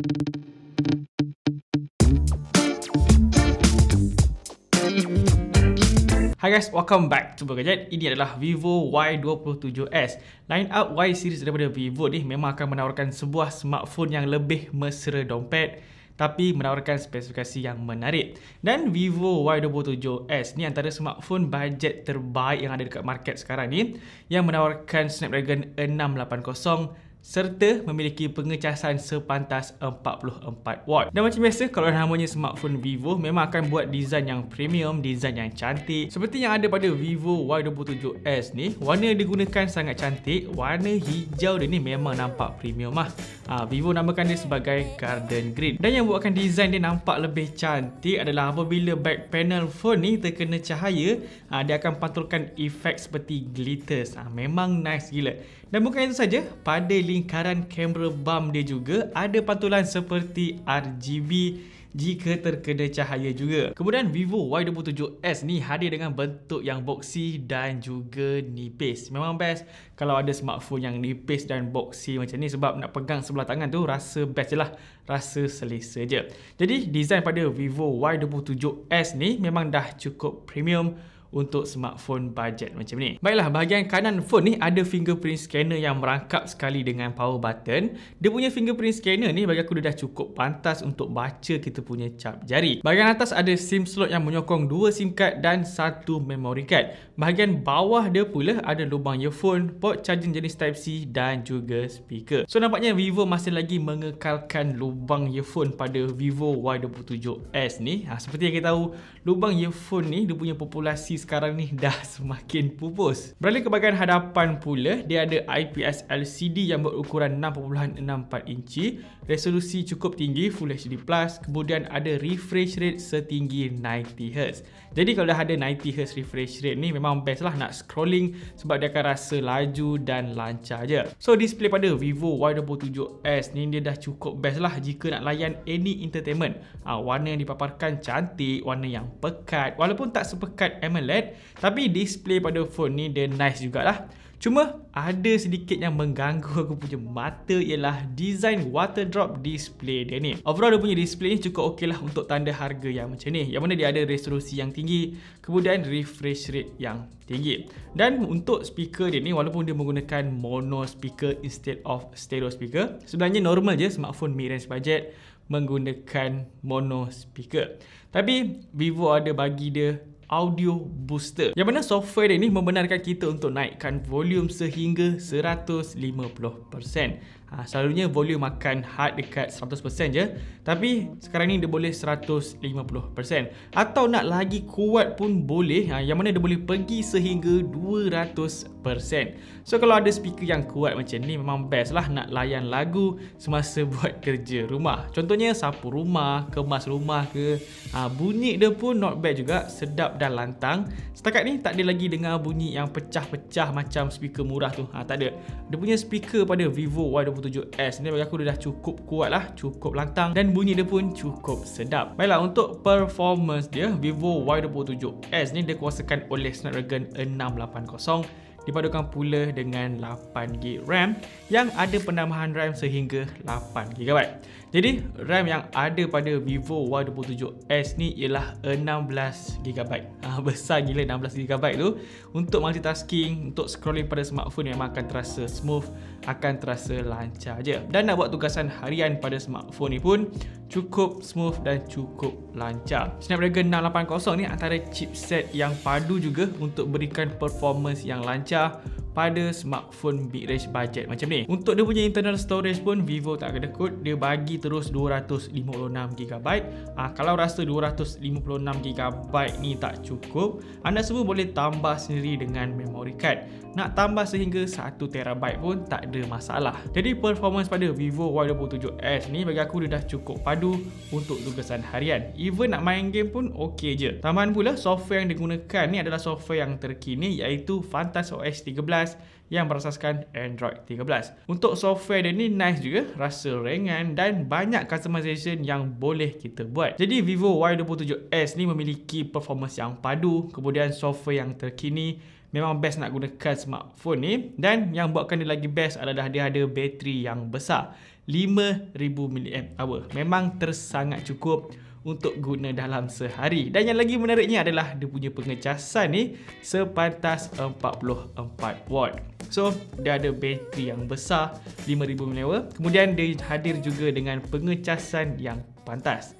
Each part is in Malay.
Hi guys, welcome back to Bergadget. Ini adalah Vivo Y27s. Line up Y series daripada Vivo ni memang akan menawarkan sebuah smartphone yang lebih mesra dompet, tapi menawarkan spesifikasi yang menarik. Dan Vivo Y27s ni antara smartphone bajet terbaik yang ada dekat market sekarang ni, yang menawarkan Snapdragon 680 serta memiliki pengecasan sepantas 44W. Dan macam biasa, kalau namanya smartphone Vivo, memang akan buat design yang premium, design yang cantik. Seperti yang ada pada Vivo Y27s ni, warna yang digunakan sangat cantik. Warna hijau dia ni memang nampak premium lah. Vivo namakan dia sebagai Garden Green. Dan yang buatkan design dia nampak lebih cantik adalah apabila back panel phone ni terkena cahaya, dia akan pantulkan efek seperti glitters. Memang nice gila. Dan bukan itu saja, pada lingkaran kamera bump dia juga ada pantulan seperti RGB jika terkena cahaya juga. Kemudian Vivo Y27s ni hadir dengan bentuk yang boxy dan juga nipis. Memang best kalau ada smartphone yang nipis dan boxy macam ni, sebab nak pegang sebelah tangan tu rasa best je lah, rasa selesa je. Jadi design pada Vivo Y27s ni memang dah cukup premium untuk smartphone budget macam ni. Baiklah, bahagian kanan phone ni ada fingerprint scanner yang merangkap sekali dengan power button. Dia punya fingerprint scanner ni bagi aku dia dah cukup pantas untuk baca kita punya cap jari. Bahagian atas ada SIM slot yang menyokong 2 SIM card dan 1 memory card. Bahagian bawah dia pula ada lubang earphone, port charging jenis Type-C dan juga speaker. So nampaknya Vivo masih lagi mengekalkan lubang earphone pada Vivo Y27s ni. Seperti yang kita tahu, lubang earphone ni dia punya populasi sekarang ni dah semakin pupus. Beralih ke bahagian hadapan pula, dia ada IPS LCD yang berukuran 6.64 inci, resolusi cukup tinggi Full HD+, kemudian ada refresh rate setinggi 90Hz. Jadi kalau dah ada 90Hz refresh rate ni memang best lah nak scrolling, sebab dia akan rasa laju dan lancar je. So display pada Vivo Y27s ni dia dah cukup best lah jika nak layan any entertainment. Warna yang dipaparkan cantik, warna yang pekat, walaupun tak sepekat AMOLED, tapi display pada phone ni dia nice jugalah. Cuma ada sedikit yang mengganggu aku punya mata, ialah design water drop display dia ni. Overall dia punya display ni cukup okey lah untuk tanda harga yang macam ni, yang mana dia ada resolusi yang tinggi, kemudian refresh rate yang tinggi. Dan untuk speaker dia ni, walaupun dia menggunakan mono speaker instead of stereo speaker, sebenarnya normal je smartphone mid-range budget menggunakan mono speaker. Tapi Vivo ada bagi dia audio booster, yang mana software ini membenarkan kita untuk naikkan volume sehingga 150%. Selalunya volume akan hard dekat 100% je, tapi sekarang ni dia boleh 150%. Atau nak lagi kuat pun boleh, yang mana dia boleh pergi sehingga 200%. So kalau ada speaker yang kuat macam ni memang best lah nak layan lagu semasa buat kerja rumah. Contohnya sapu rumah, kemas rumah ke, bunyi dia pun not bad juga, sedap dan lantang. Setakat ni tak ada lagi dengar bunyi yang pecah-pecah macam speaker murah tu. Tak ada. Dia punya speaker pada Vivo Y27s ni bagi aku dia dah cukup kuat lah, cukup lantang, dan bunyi dia pun cukup sedap. Baiklah, untuk performance dia, Vivo Y27s ni dikuasakan oleh Snapdragon 680, dipadukan pula dengan 8GB RAM yang ada penambahan RAM sehingga 8GB. Jadi RAM yang ada pada Vivo Y27s ni ialah 16GB. Besar gila 16GB tu. Untuk multitasking, untuk scrolling pada smartphone memang akan terasa smooth, akan terasa lancar je. Dan nak buat tugasan harian pada smartphone ni pun cukup smooth dan cukup lancar. Snapdragon 680 ni antara chipset yang padu juga untuk berikan performance yang lancar pada smartphone mid-range budget macam ni. Untuk dia punya internal storage pun Vivo tak kedekut, dia bagi terus 256GB. Kalau rasa 256GB ni tak cukup, anda semua boleh tambah sendiri dengan memory card. Nak tambah sehingga 1TB pun tak ada masalah. Jadi performance pada Vivo Y27s ni bagi aku dia dah cukup padu untuk tugasan harian. Even nak main game pun okey je. Tambahan pula, software yang digunakan ni adalah software yang terkini, iaitu Fantas OS 13 yang berasaskan Android 13. Untuk software dia ni nice juga, rasa ringan dan banyak customization yang boleh kita buat. Jadi Vivo Y27s ni memiliki performance yang padu, kemudian software yang terkini. Memang best nak gunakan smartphone ni, dan yang buatkan dia lagi best adalah dia ada bateri yang besar. 5000 mAh. Memang tersangat cukup untuk guna dalam sehari. Dan yang lagi menariknya adalah dia punya pengecasan ni sepantas 44 watt. So, dia ada bateri yang besar 5000 mAh. Kemudian dia hadir juga dengan pengecasan yang pantas.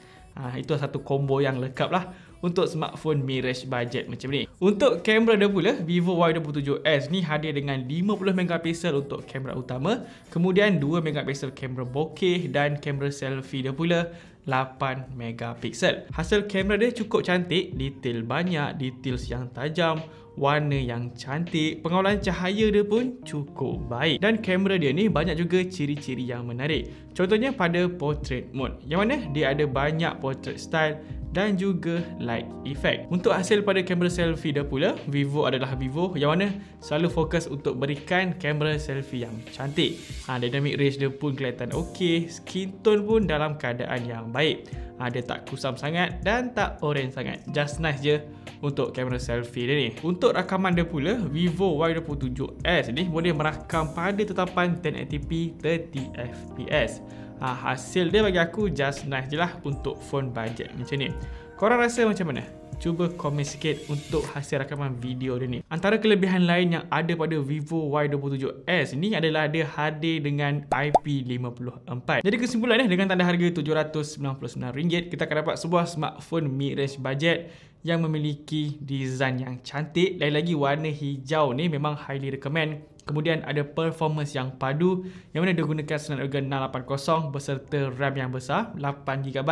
Itu satu combo yang lengkap lah untuk smartphone mid-range budget macam ni. Untuk kamera dia pula, Vivo Y27s ni hadir dengan 50MP untuk kamera utama, kemudian 2MP kamera bokeh dan kamera selfie dia pula 8MP. Hasil kamera dia cukup cantik, detail banyak, details yang tajam, warna yang cantik, pengawalan cahaya dia pun cukup baik. Dan kamera dia ni banyak juga ciri-ciri yang menarik. Contohnya pada portrait mode, yang mana dia ada banyak portrait style dan juga light effect. Untuk hasil pada kamera selfie dia pula, Vivo adalah Vivo yang mana selalu fokus untuk berikan kamera selfie yang cantik. Dynamic range dia pun kelihatan okey, skin tone pun dalam keadaan yang baik. Dia tak kusam sangat dan tak orange sangat. Just nice je untuk kamera selfie dia ni. Untuk rakaman dia pula, Vivo Y27s ni boleh merakam pada tetapan 1080p 30fps. Hasil dia bagi aku just nice je lah untuk phone budget macam ni. Korang rasa macam mana? Cuba komen sikit untuk hasil rakaman video dia ni. Antara kelebihan lain yang ada pada Vivo Y27s ni adalah dia hadir dengan IP54. Jadi kesimpulannya, dengan tanda harga RM799, kita akan dapat sebuah smartphone mid-range budget yang memiliki design yang cantik. Lagi-lagi warna hijau ni memang highly recommend. Kemudian ada performance yang padu yang mana dia gunakan Snapdragon 680 beserta RAM yang besar 8GB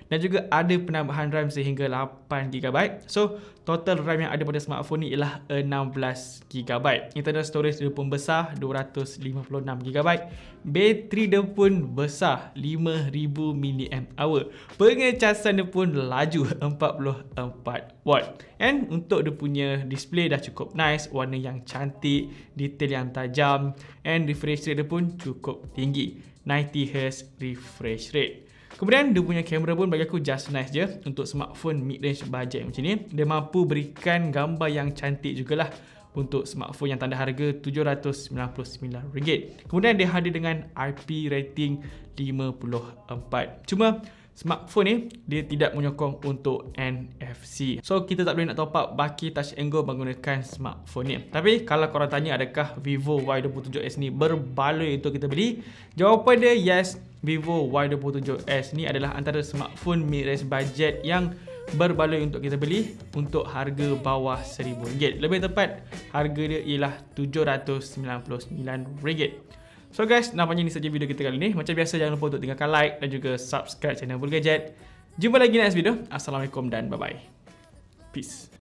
dan juga ada penambahan RAM sehingga 8GB. So total RAM yang ada pada smartphone ni ialah 16GB. Internal storage dia pun besar 256GB. Bateri dia pun besar 5000 mAh. Pengecasan dia pun laju 44 watt. And untuk dia punya display dah cukup nice, warna yang cantik, detail yang tajam, and refresh rate dia pun cukup tinggi, 90Hz refresh rate. Kemudian dia punya kamera pun bagi aku just nice je untuk smartphone mid-range budget macam ni. Dia mampu berikan gambar yang cantik jugalah untuk smartphone yang tanda harga RM799. Kemudian dia hadir dengan IP rating 54. Cuma smartphone ni dia tidak menyokong untuk NFC. So kita tak boleh nak top up baki Touch and Go menggunakan smartphone ni. Tapi kalau korang tanya adakah Vivo Y27s ni berbaloi untuk kita beli? Jawapan dia yes. Vivo Y27s ni adalah antara smartphone mid-range budget yang berbaloi untuk kita beli untuk harga bawah RM1000. Lebih tepat, harga dia ialah RM799. So guys, nampaknya ini saja video kita kali ni. Macam biasa, jangan lupa untuk tinggalkan like dan juga subscribe channel Bulgadget. Jumpa lagi next video. Assalamualaikum dan bye-bye. Peace.